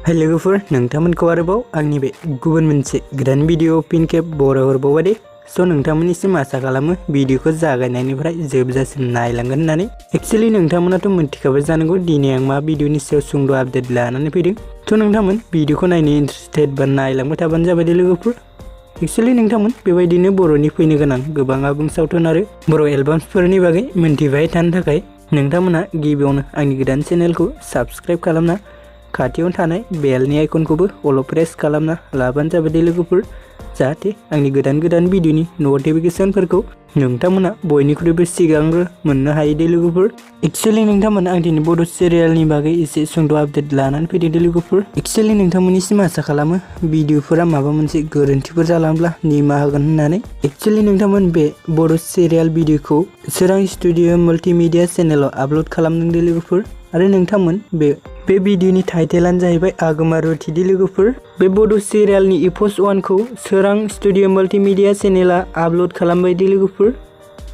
हाय लोगोफोर, नोंथांमोनखौ आरोबाव आंनि बे गुबुन मोनसे गोदान भिडिअ फिन खेब बरायहरबावबाय। स' नोंथांमोननिसिम आसा खालामो भिडिअखौ जागायनायनिफ्राय जोबजासिम नायलांगोन होननानै। एक्चुअली नोंथांमोनाथ' मिन्थिखाबाय जानांगौ दिनै आं मा भिडिअनि सायाव सुंद' आपडेट लानानै फैदों। थ' नोंथांमोन भिडिअखौ नायनो इन्टारेस्टेड बा नायलांबाय थाबानो जाबाय दे लोगोफोर। एक्चुअली नोंथांमोन बेबायदिनो बर'नि फैनो गोनां गोबां आबुं सावथुन आरो बर' एलबामफोरनि बागै मिन्थिबाय थानो थाखाय नोंथांमोना गिबियावनो आंनि गोदान चेनेलखौ साबस्क्राइब खालामना खाथियाव थानाय बेलनि आइकनखौबो अल प्रेस खालामना लाबानो जाबाय दे लोगोफोर, जाहाथे आंनि गोदान भिडिअनि नटिफिकेशनफोरखौ नोंथांमोना बयनिख्रुइबो सिगांग्रो मोननो हायो दे लोगोफोर। एक्चुअली नोंथांमोन आं दिनै बड' सिरियालनि बागै एसे सुंद' आपडेट लानानै फैदों दे लोगोफोर। एक्चुअली नोंथांमोननिसिम आसा खालामो भिडिअफोरा माबा मोनसे गोरोन्थिफोर जालांब्ला निमाहा होगोन होननानै। एक्चुअली नोंथांमोन बे बड' सिरियाल भिडिअखौ सोरां स्टुडिअ माल्टिमिडिया चेनेलाव आपल'ड खालामदों दे लोगोफोर। आरो नोंथांमोन बे भिडिअनि टाइटेलानो जाहैबाय आगमा रुयति दे लोगोफोर। बे बड' सिरियालनि एपिसड 1 खौ सोरां स्टुडिअ माल्टिमिडिया चेनेला आपल'ड खालामबाय दे लोगोफोर।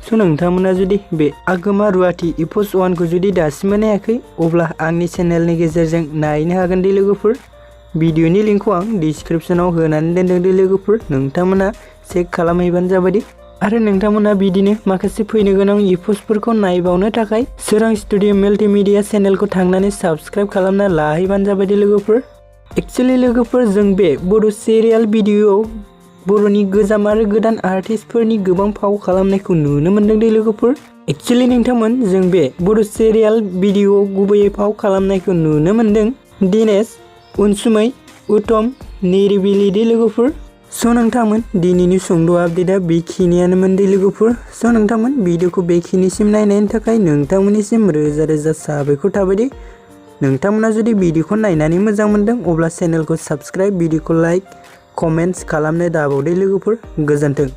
स' नोंथांमोना जुदि बे आगमा रुयति एपिसड 1 खौ जुदि दासिमबो नायाखै अब्ला आंनि चेनेलनि गेजेरजों नायनो हागोन दे लोगोफोर। भिडिअनि लिंकखौ आं डिसक्रिप्शनाव होनानै दोनदों दे लोगोफोर, नोंथांमोना चेक खालामहैबानो जाबाय दे। आरो नोंथांमोना बिदिनो माखासे फैनो गोनां एपिसडफोरखौ नायबावनो थाखाय सोरां स्टुडिअ माल्टिमिडिया चेनेलखौ थांनानै साबस्क्राइब खालामना लाहैबानो जाबाय दे लोगोफोर। एक्चुअली लोगोफोर जों बे बड' सिरियाल भिडिअआव बर'नि गोजाम आरो गोदान आर्टिस्टफोरनि गोबां फाव खालामनायखौ नुनो मोनदों दे लोगोफोर। एक्चुअली नोंथांमोन जों बे बड' सिरियाल भिडिअआव गुबैयै फाव खालामनायखौ नुनो मोनदों दिनेश, अनसुमै, उत्तम, निरिबिलि दे लोगोफोर। स' नोंथांमोन दिनैनि सुंद' आपडेटआ बेखिनियानोमोन दे लोगोफोर। स' नोंथांमोन भिडिअखौ बेखिनिसिम नायनायनि थाखाय नोंथांमोननिसिम रोजा रोजा साबायखर थाबाय दे। नोंथांमोना जुदि भिडिअखौ नायनानै मोजां मोनदों अब्ला चेनेलखौ साबस्क्राइब, भिडिअखौ लाइक, कमेन्ट्स खालामनो दाबाव दे लोगोफोर। गोजोन्थों।